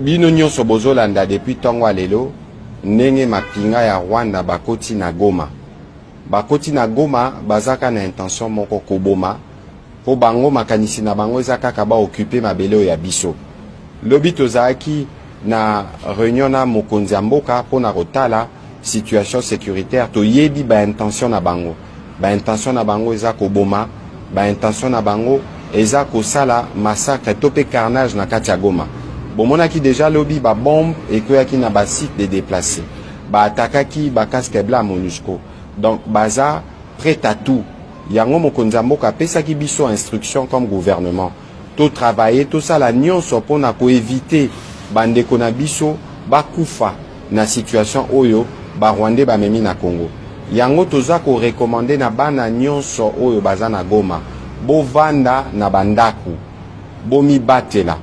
Bino nyonso bozolanda depuis tongo lelo ndenge mapinga ya Rwanda bakoti na Goma. Bakoti na Goma bazaka na intention moko koboma po bango makanisi na bango ezaka ba occuper mabele ya biso. Lobi tozaki na réunion na mokonzi ya mboka pona kotala situation sécuritaire to yebi ba intention na bango. Ba intention na bango eza koboma, ba intention na bango eza kosala massacre to pe carnage na kati ya Goma. Bomona ki déjà lobby ba bombe et que qui na ba site de déplacés. Ba attaquaki ba casque blanc MONUSCO. Donc baza prêt à tout. Yango mokonza mboka pesa ki biso instruction comme gouvernement. To travailler tout ça la nyonso pona ko éviter bande kona biso ba kufa na situation oyo ba Rwandais ba memi na Congo. Yango toza ko recommander na bana nyonso oyo baza na Goma. Bo vanda na bandaku. Bo mi batela.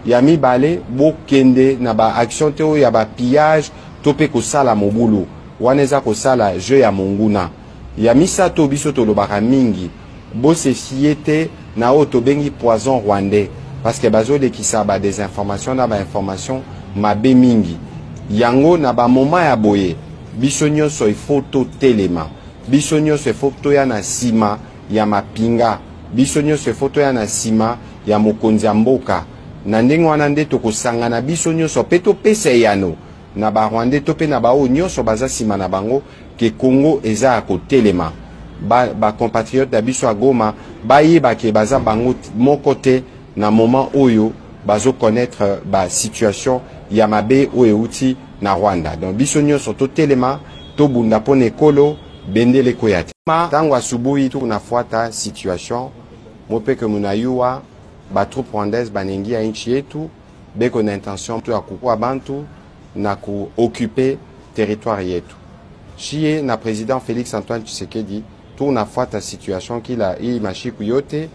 Ya mibale bo kende na ba action te oyo ya ba pillage tope ko sala mobulu waneza ko sala jeu ya monguna ya misato biso to lobaka mingi bo se fiete na oto bengi poison rwandais parce que bazo de kisa ba des informations na ba information mabe mingi yango na ba moment ya boye biso nyonso ifoto telema biso nyonso ifoto ya na sima ya mapinga biso nyonso ifoto ya na sima ya mokonzi ya mboka na ndenge wana nde tokosangana biso nyonso pe topesa yano na ba Rwandais to pe na ba o nyonso baza sima na bango ke Congo eza kotelema ba compatriotes da biso a Goma bayeba ke baza bango moko te na moment oyo bazo connaître ba situation ya mabe oyo uti na Rwanda. Donc biso nyonso to telema to bunda pone kolo bendele koyate tango asubuhi tu kunafuata situation mope ke munayua ba troupe rwandaise banengi ya nchi yetu beko na intention tu ya kukua bantu na ku occuper territoire yetu. Chie na président Félix Antoine Tshisekedi tu na fuata situation kila hii mashiku yote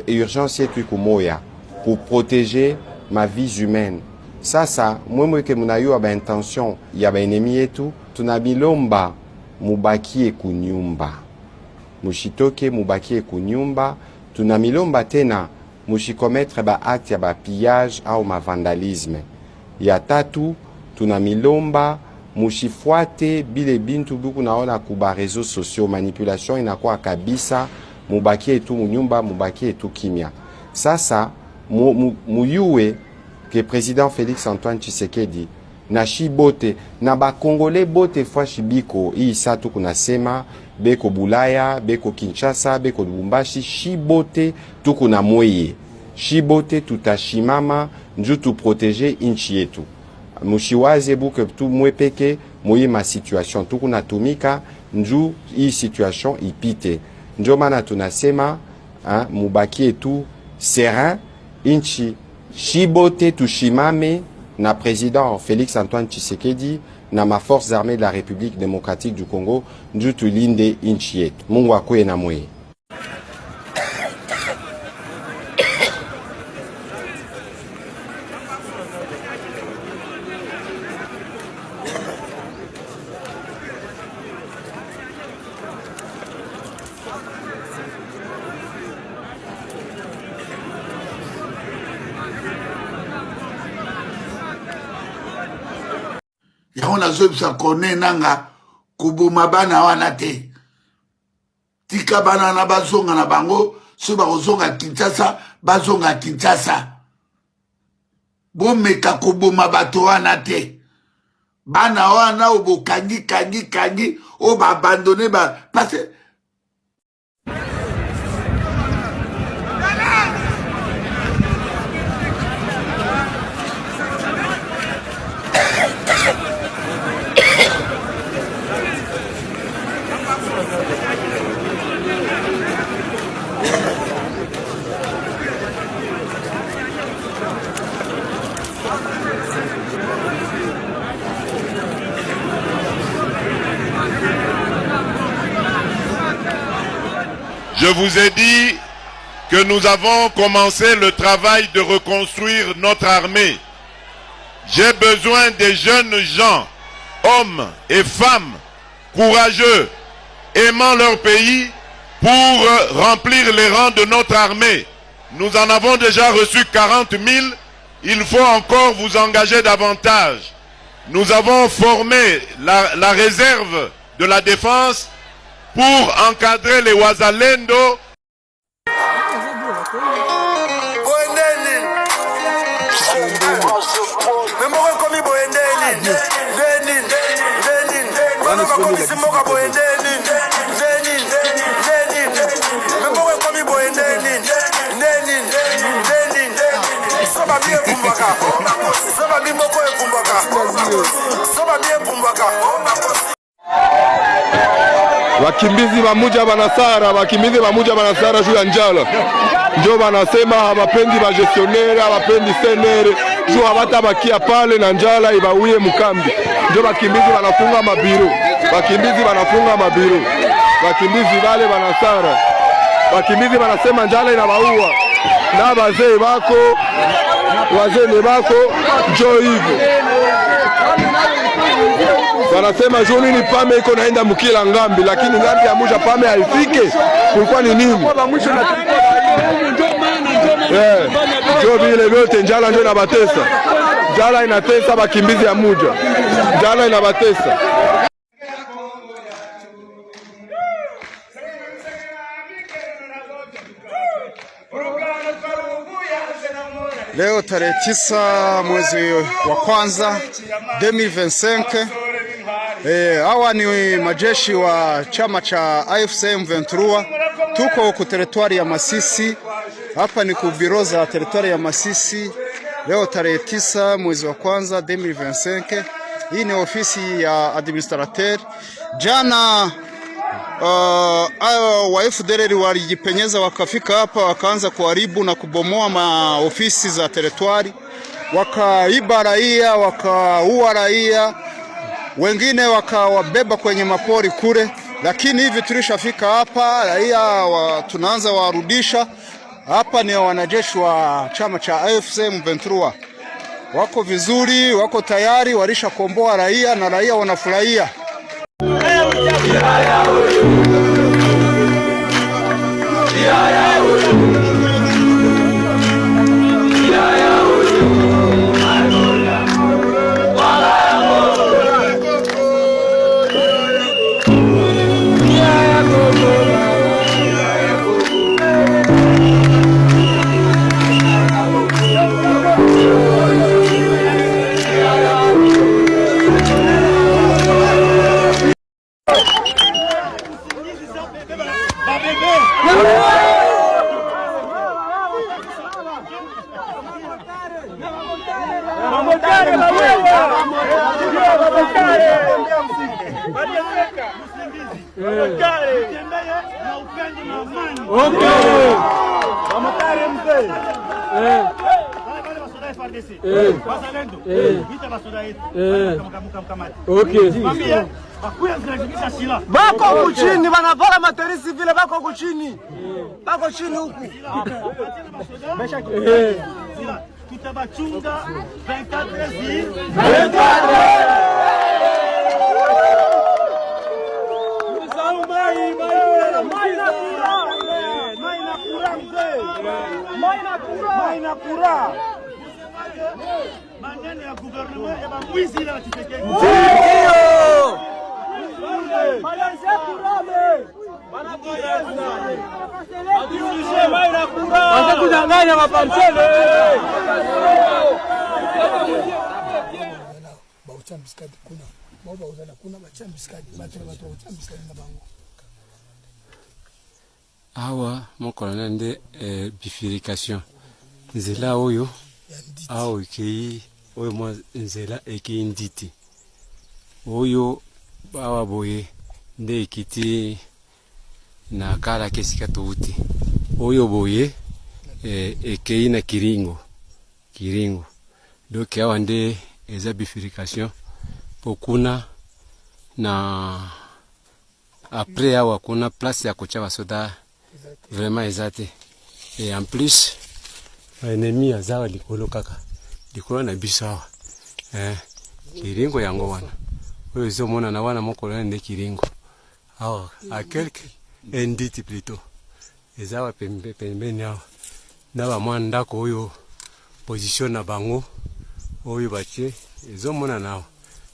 urgence yetu kumoya pour protéger ma vie humaine. Sasa mwemwe ke munayua ba intention ya ba enemi yetu tunabilomba mubakie kunyumba. Mushitoke mubakie kunyumba tunamilomba tena mushikometre ba acte ya ba pillage au ma vandalisme. Ya tatu tunamilomba mushifuate bile bintu buku naona kuba réseaux sociaux manipulation inakuwa kabisa mubakie tu munyumba mubakie tu kimia. Sasa muyue ke président Félix Antoine Tshisekedi na shibote na ba congolais bote fwa shibiko hii satu kunasema beko Bulaya beko Kinshasa beko Lubumbashi shibote tukuna moye shibote tutashimama nju tu protéger inchi yetu mushiwaze buke tu mwepeke moye ma situation tukuna tumika nju hii situation ipite njo mana tunasema mubakie tu serein inchi shibote tushimame na président Félix Antoine Tshisekedi na ma forces armées de la République démocratique du Congo nju tulinde inchi yetu. Mungu akuwe na mwe. On a ça connaît nanga kubuma bana wana te tika bana na bazonga na bango so bazonga Kinshasa bazonga Kinshasa bomeka kubuma bato wana te bana wana obokangi o ba abandonner ba parce Je vous ai dit que nous avons commencé le travail de reconstruire notre armée. J'ai besoin des jeunes gens, hommes et femmes, courageux, aimant leur pays, pour remplir les rangs de notre armée. Nous en avons déjà reçu 40 000 il faut encore vous engager davantage. Nous avons formé la réserve de la défense pour encadrer les Wazalendo. Wakimbizi bamuja banasara, wakimbizi bamuja banasara juu ya njala. Ndio banasema hawapendi ba gestionnaire, hawapendi senere, juu hawatabakia pale na njala ibawie mkambi. Ndio wakimbizi wanafunga mabiru. Wakimbizi wanafunga mabiru. Wakimbizi wale banasara. Wakimbizi wanasema njala inabaua. Na wazee bako, wazee bako njoo hivyo. Wanasema juu nini pame iko naenda mkila ngambi, lakini ngambi ya muja pame haifike. Kulikuwa ni nini? Njoo vile vyote njala ndio inabatesa. Njala inatesa bakimbizi ya muja. Njala inabatesa. Leo tarehe 9 mwezi wa kwanza 2025, hawa ni majeshi wa chama cha AFC M23. Tuko ku teritwari ya Masisi. Hapa ni ku biro za teritwari ya Masisi. Leo tarehe 9 mwezi wa kwanza 2025. Hii ni ofisi ya administrateur. Jana wa FDLR walijipenyeza wakafika hapa wakaanza kuharibu na kubomoa maofisi za teritwari, wakaiba raia, wakaua raia, wengine wakawabeba kwenye mapori kule. Lakini hivi tulishafika hapa, raia tunaanza warudisha hapa. Ni wanajeshi wa chama cha AFC M23, wako vizuri, wako tayari, walishakomboa raia na raia wanafurahia. Bako kuchini wanavala materisi vile, bako kuchini, bako chini huku. Tutabachunga 24 jours 24. Maneno ya gouvernement ya bamwizi na Tshisekedi. Kudanganya maparcele. Awa mokolona nde bifurcation nzela oyo awo ikei oyo mwa nzela ekei nditi oyo bawa boye nde ekiti na kala kesika touti oyo boye ekei na kiringo donc awa nde eza bifurcation pokuna na après awa kuna place ya kocha basoda vraiment ezate et en plus ennemi azawa likolo kaka likolo na bisawa kiringo yango wana oyo zomona na wana moko nde kiringo awa a quelque nditi plutôt ezawa pembeni awa na ba mwa ndako oyo position na bango oyo batie ezomona nao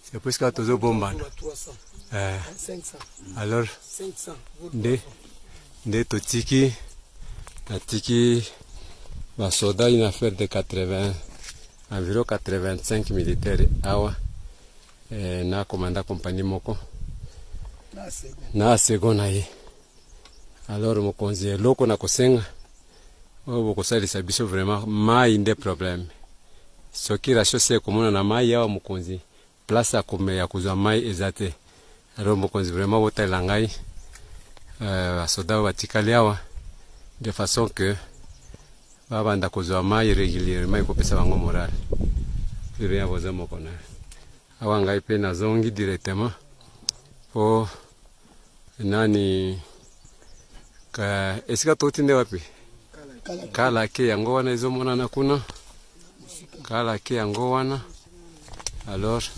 c'est presque tozo bombana alors nde totiki natiki basoda une affaire de 80 environ 85 militaires awa na commanda compagnie moko na segona ye alors mokonzi eloko na kosenga oyo kosalisa biso vraiment mai nde problème soki ratio se komona na mai awa mokonzi place ya kozwa mai eza te alors mokonzi vraiment botalela ngai basoda batikali awa de façon que babanda kozwa mai régulièrement ekopesa bango morale rien boza moko na awa ngai pe nazongi directement po nani ka esika totinde wapi kala ke yango wana ezomonana kuna kala ke yango wana alors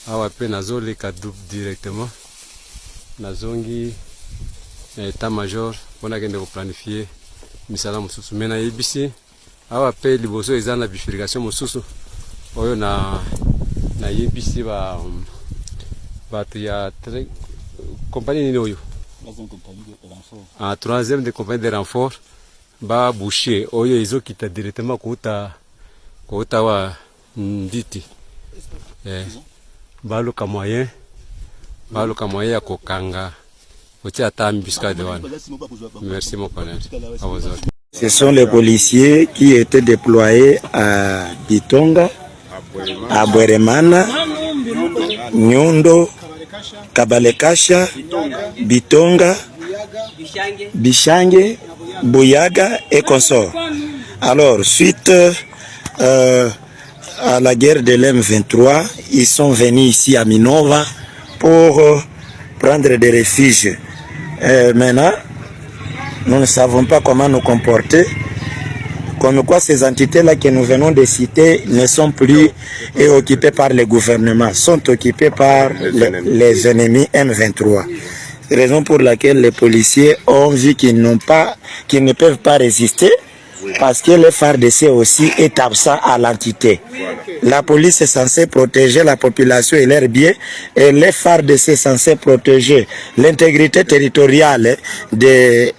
awa pe nazoleka directement nazongi na état major mpona kende koplanifier misala mosusu me nayebisi awa pe liboso eza na bifurcation mosusu oyo nayebisi bato ya compagnie nini oyo troisième de compagnie de renfort ba boucher oyo ezokita directement kouta wa nditi baluka moyen ya kokanga otia ata mbiscade wana. Merci mon colonel. Ce sont les policiers qui étaient déployés à Bitonga, à Bweremana, Nyondo, Kabalekasha, Bitonga, Bishange, Buyaga et consorts. Alors, suite à la guerre de l'M23, ils sont venus ici à Minova pour prendre des refuges. Maintenant, nous ne savons pas comment nous comporter. Comme quoi ces entités-là que nous venons de citer ne sont plus occupées par le gouvernement, sont occupées par les ennemis M23. Raison pour laquelle les policiers ont vu qu'ils ne peuvent pas résister, parce que le FARDC aussi est absent à l'entité. La police est censée protéger la population et leurs biens, et le FARDC est censé protéger l'intégrité territoriale de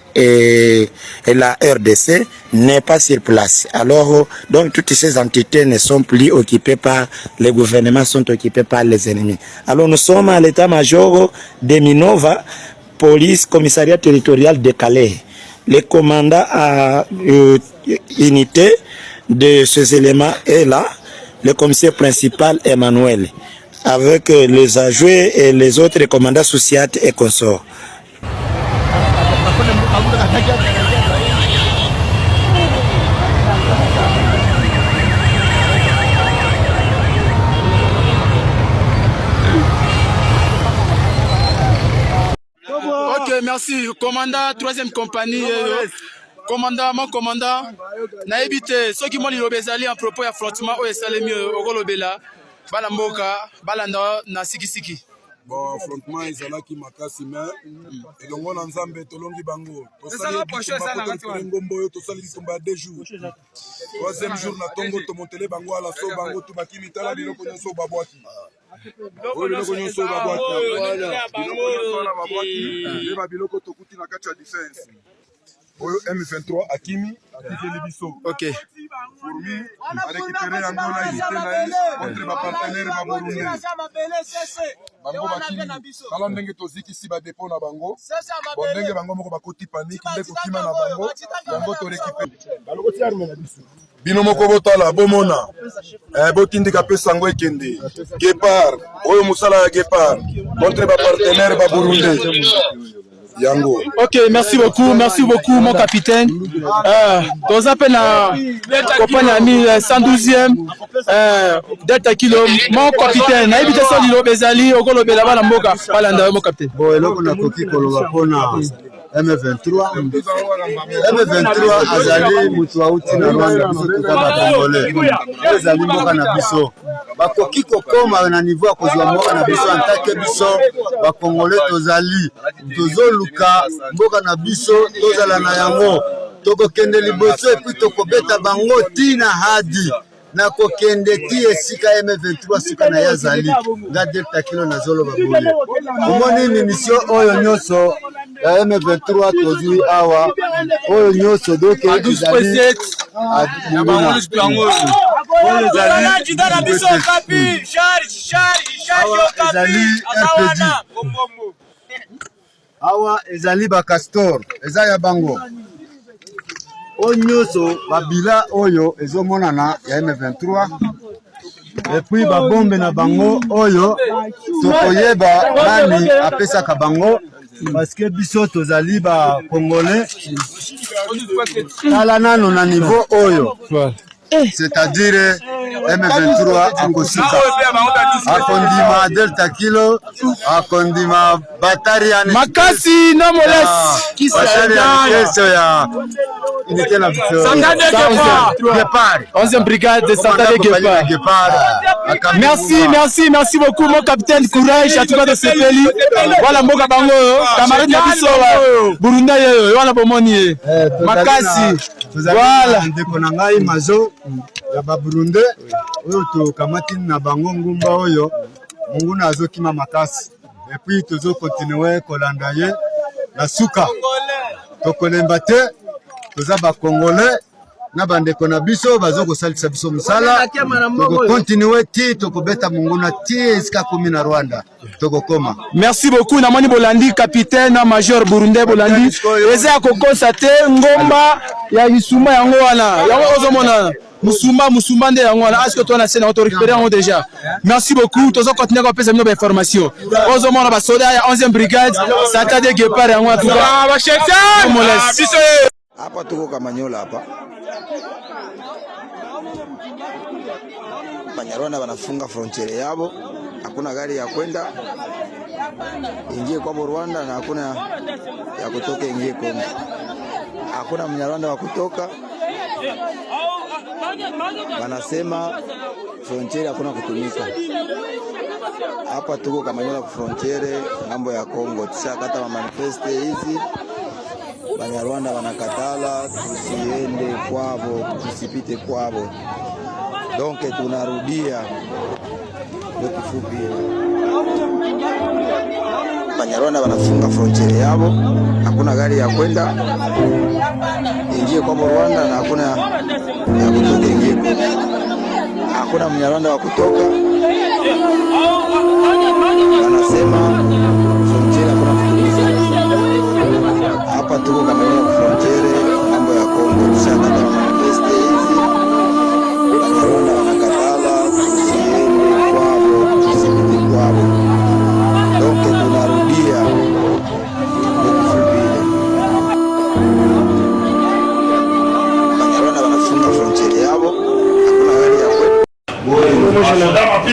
la RDC n'est pas sur place. Alors, donc toutes ces entités ne sont plus occupées par les gouvernements, sont occupées par les ennemis. Alors nous sommes à l'état-major de Minova, police, commissariat territorial de Calais. Le commandant à unité de ces éléments est là, le commissaire principal Emmanuel, avec les adjoints et les autres commandants associés et consorts. Ok, merci. Commandant, 3e compagnie. Mon commandant, na évité ceux qui m'ont dit l'obésali en propos d'affrontement au Salemi au Golobela, Balamboka, Balanda, na Siki. Bon, affrontement ezalaki makasi mais elongo na nzambe tolongi bango tosali ngombo tosali bitumba 2 jours. 3e jour na tongo tomontele bango ala so bango tubaki mitala biloko nyonso babwaki. Biloko nyonso babwaki. Voilà, biloko tokuti na kati ya defense. Oyo M23 Akimi atikeli biso. OK. Fourmi a récupéré Angola unité contre ba partenaire ba Burundi. Bango bakimi kala ndenge toziki si ba dépôt na bango. Bon ndenge bango moko bakoti panique nde kokima na bango to récupérer. Baloko ti arme na biso. Bino moko botala bomona. Botindika pesa ngo ekende. Gepard oyo musala ya Gepard contre ba partenaire ba Burundi. Yango. Ok, merci beaucoup mon capitaine. Dans un peu la compagnie 112e Delta Kilo, mon capitaine. Na ibite so dilo bezali okolo bela bala mboka bala ndawe mon capitaine. Bon, eloko na koki koloba pona M23 azali mutu auti na Rwanda biso tukaba Congolais. Ezali mboka na biso. Bakoki kokoma na niveau ya kozwa mboka na biso antake biso ba Congolais tozali tozoluka mboka na biso tozala na yango tokokende liboso epuis tokobeta bango tina hadi na kokende ti esika M23 sika na yazali nga Delta Kilo na zoloba boye omoni mimission oyo nyonso ya M23 tozwi awa oyo nyonso doke ezali awa ezali bakastor eza ya bango oyo nyonso babila oyo ezomonana ya M23 epuis babombe na bango oyo tokoyeba nani apesaka bango parce que biso tozali ba congolais tala nano na niveau oyo c'est-à-dire M23 akosika akondima Delta Kilo akondima batarian makasi no molesi keso ya unité na Guépard 11e brigade de Santa de Guépard. Merci beaucoup mon capitaine, courage à tout le monde de Sepeli. Voilà mboka bango camarade na biso Burundi yo wana bomoni makasi voilà ndeko na ngai mazo ya ba Burundi oyo to kamati na bango ngumba oyo mungu na azokima makasi et puis tozo continuer kolanda ye na suka tokolemba te toza ba congolais na bandeko na biso bazoko salisa biso musala toko continuer ti tokobeta mungu na ti esika komi na Rwanda tokokoma. Merci beaucoup na moni bolandi capitaine na major Burundais bolandi eza ko constater ngomba ya isuma yango wana yango ozomona musuma nde yango wana est-ce que toi na scène auto récupérer en déjà. Merci beaucoup tozo continuer ko pesa mino ba information ozomona ba soda ya 11e brigade Santa de Guépard yango tout ba biso hapa tuko Kamanyola hapa. Banyarwanda wanafunga frontiere yabo, hakuna gari ya kwenda ingie kwa Rwanda na hakuna ya kutoka ingie Kongo. Hakuna Mnyarwanda wa kutoka. Wanasema frontiere hakuna kutumika. Hapa tuko Kamanyola frontiere ngambo ya Kongo. Tushakata manifeste hizi. Banyarwanda wanakatala tusiende kwabo, tusipite kwabo. Donc tunarudia kwa kifupi. Banyarwanda wanafunga frontiere yabo, hakuna gari ya kwenda ingie kwa Rwanda na hakuna ya kutoka ingie kwa. Hakuna Mnyarwanda wa kutoka. Wanasema frontiere hakuna kutumika. Hapa tuko Kamanyola frontiere mambo ya Kongo tushakata manifeste hizi. Banyarwanda wanakatala tusiende kwabo, tusipite kwabo. Donc tunarudia kwa kifupi. Banyarwanda wanafunga frontiere yabo, hakuna gari ya kwenda.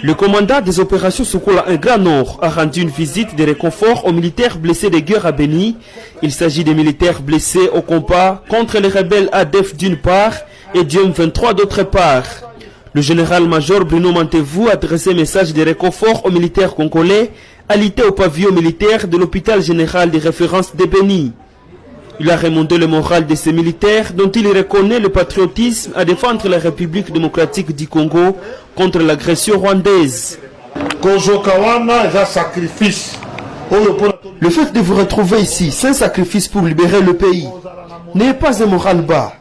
Le commandant des opérations Sokola un Grand Nord a rendu une visite de réconfort aux militaires blessés de guerre à Beni. Il s'agit des militaires blessés au combat contre les rebelles ADF d'une part et du M23 d'autre part. Le général-major Bruno Mantevou a adressé un message de réconfort aux militaires congolais alités au pavillon militaire de l'hôpital général de référence de Beni. Il a remonté le moral de ces militaires dont il reconnaît le patriotisme à défendre la République démocratique du Congo contre l'agression rwandaise. Le fait de vous retrouver ici, c'est un sacrifice pour libérer le pays. N'ayez pas un moral bas.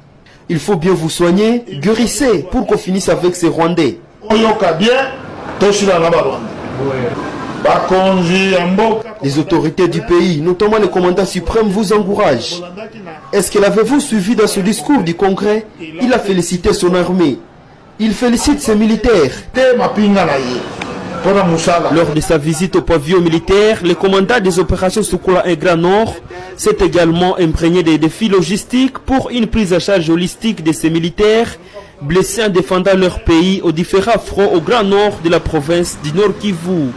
Il faut bien vous soigner, guérissez pour qu'on finisse avec ces Rwandais. Les autorités du pays, notamment le commandant suprême, vous encouragent. Est-ce que l'avez-vous suivi dans ce discours du Congrès? Il a félicité son armée. Il félicite ses militaires. Lors de sa visite au pavillon militaire, le commandant des opérations Sokola un Grand Nord s'est également imprégné des défis logistiques pour une prise en charge holistique de ces militaires blessés en défendant leur pays aux différents fronts au Grand Nord de la province du Nord Kivu.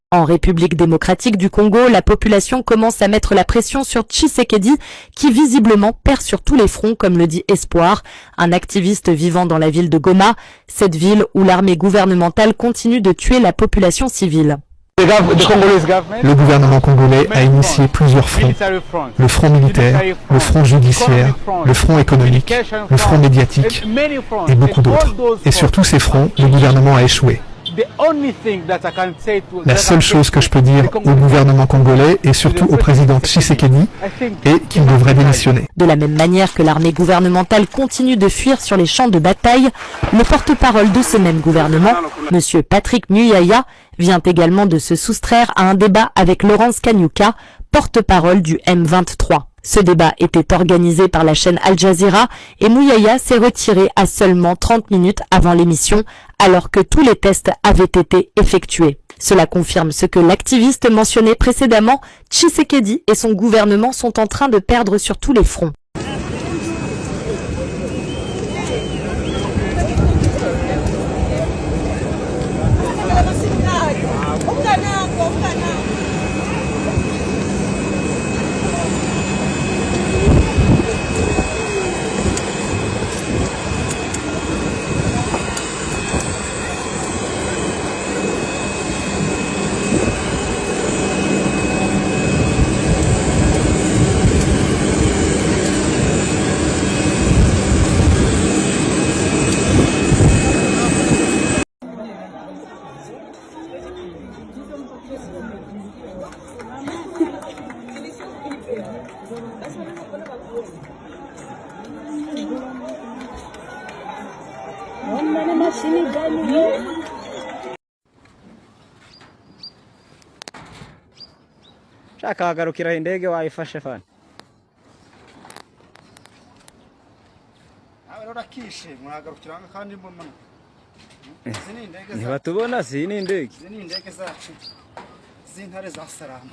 En République démocratique du Congo, la population commence à mettre la pression sur Tshisekedi, qui visiblement perd sur tous les fronts, comme le dit Espoir, un activiste vivant dans la ville de Goma, cette ville où l'armée gouvernementale continue de tuer la population civile. Le gouvernement congolais a initié plusieurs fronts. Le front militaire, le front judiciaire, le front économique, le front médiatique et beaucoup d'autres. Et sur tous ces fronts, le gouvernement a échoué. La seule chose que je peux dire au gouvernement congolais et surtout au président Tshisekedi est qu'il devrait démissionner. De la même manière que l'armée gouvernementale continue de fuir sur les champs de bataille, le porte-parole de ce même gouvernement, M. Patrick Muyaya, vient également de se soustraire à un débat avec Laurence Kanyuka, porte-parole du M23. Ce débat était organisé par la chaîne Al Jazeera et Muyaya s'est retiré à seulement 30 minutes avant l'émission, alors que tous les tests avaient été effectués. Cela confirme ce que l'activiste mentionnait précédemment, Tshisekedi et son gouvernement sont en train de perdre sur tous les fronts. Shaka agarukira indege wayifashe fana. Urakishe mwagarukira kandi mbona. Ntibatubona si ni indege. Ni indege zacu. Zintare za salama.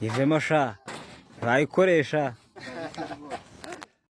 Ivemo sha bayikoresha